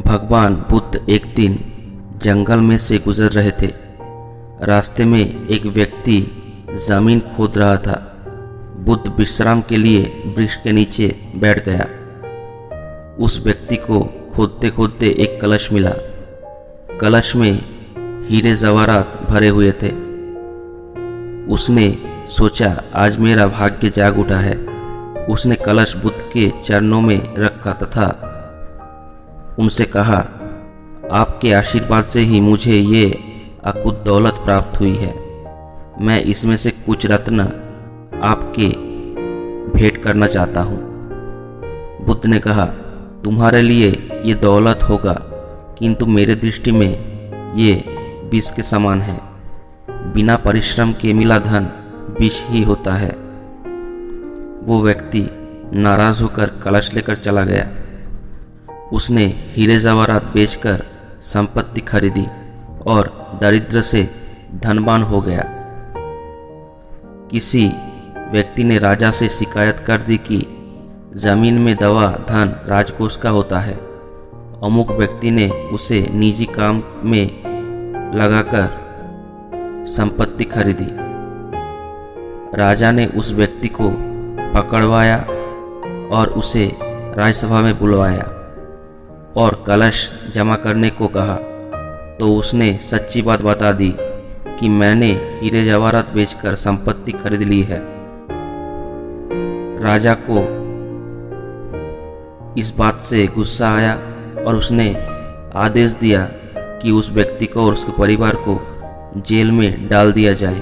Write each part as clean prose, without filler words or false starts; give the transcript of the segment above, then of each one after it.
भगवान बुद्ध एक दिन जंगल में से गुजर रहे थे। रास्ते में एक व्यक्ति जमीन खोद रहा था। बुद्ध विश्राम के लिए वृक्ष के नीचे बैठ गया। उस व्यक्ति को खोदते खोदते एक कलश मिला। कलश में हीरे जवाहरात भरे हुए थे। उसने सोचा, आज मेरा भाग्य जाग उठा है। उसने कलश बुद्ध के चरणों में रखा तथा उनसे कहा, आपके आशीर्वाद से ही मुझे ये अकुत दौलत प्राप्त हुई है। मैं इसमें से कुछ रत्न आपके भेंट करना चाहता हूँ। बुद्ध ने कहा, तुम्हारे लिए ये दौलत होगा, किंतु मेरे दृष्टि में ये विष के समान है। बिना परिश्रम के मिला धन विष ही होता है। वो व्यक्ति नाराज होकर कलश लेकर चला गया। उसने हीरे जवाहरात बेचकर संपत्ति खरीदी और दरिद्र से धनवान हो गया। किसी व्यक्ति ने राजा से शिकायत कर दी कि जमीन में दवा धन राजकोष का होता है। अमुक व्यक्ति ने उसे निजी काम में लगाकर संपत्ति खरीदी। राजा ने उस व्यक्ति को पकड़वाया और उसे राजसभा में बुलवाया और कलश जमा करने को कहा। तो उसने सच्ची बात बता दी कि मैंने हीरे जवाहरात बेचकर संपत्ति खरीद ली है। राजा को इस बात से गुस्सा आया और उसने आदेश दिया कि उस व्यक्ति को और उसके परिवार को जेल में डाल दिया जाए।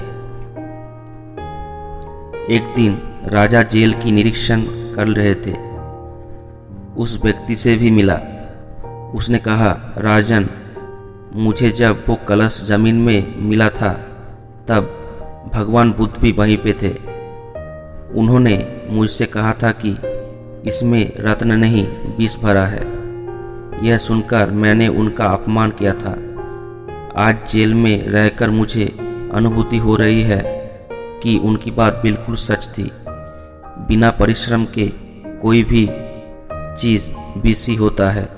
एक दिन राजा जेल की निरीक्षण कर रहे थे। उस व्यक्ति से भी मिला। उसने कहा, राजन, मुझे जब वो कलश जमीन में मिला था तब भगवान बुद्ध भी वहीं पे थे। उन्होंने मुझसे कहा था कि इसमें रत्न नहीं विष भरा है। यह सुनकर मैंने उनका अपमान किया था। आज जेल में रहकर मुझे अनुभूति हो रही है कि उनकी बात बिल्कुल सच थी। बिना परिश्रम के कोई भी चीज़ विषी होता है।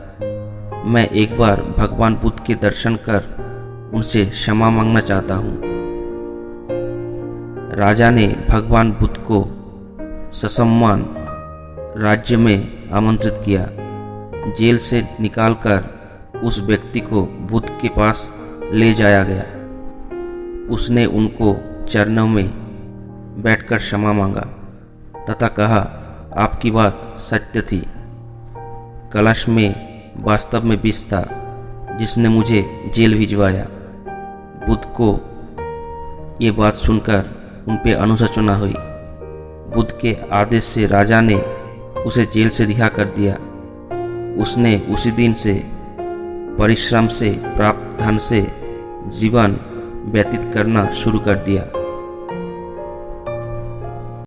मैं एक बार भगवान बुद्ध के दर्शन कर उनसे क्षमा मांगना चाहता हूँ। राजा ने भगवान बुद्ध को ससम्मान राज्य में आमंत्रित किया। जेल से निकालकर उस व्यक्ति को बुद्ध के पास ले जाया गया। उसने उनको चरणों में बैठकर क्षमा मांगा तथा कहा, आपकी बात सत्य थी। कलश में वास्तव में विष था जिसने मुझे जेल भिजवाया। बुद्ध को ये बात सुनकर उन पे अनुशोचना हुई। बुद्ध के आदेश से राजा ने उसे जेल से रिहा कर दिया। उसने उसी दिन से परिश्रम से प्राप्त धन से जीवन व्यतीत करना शुरू कर दिया।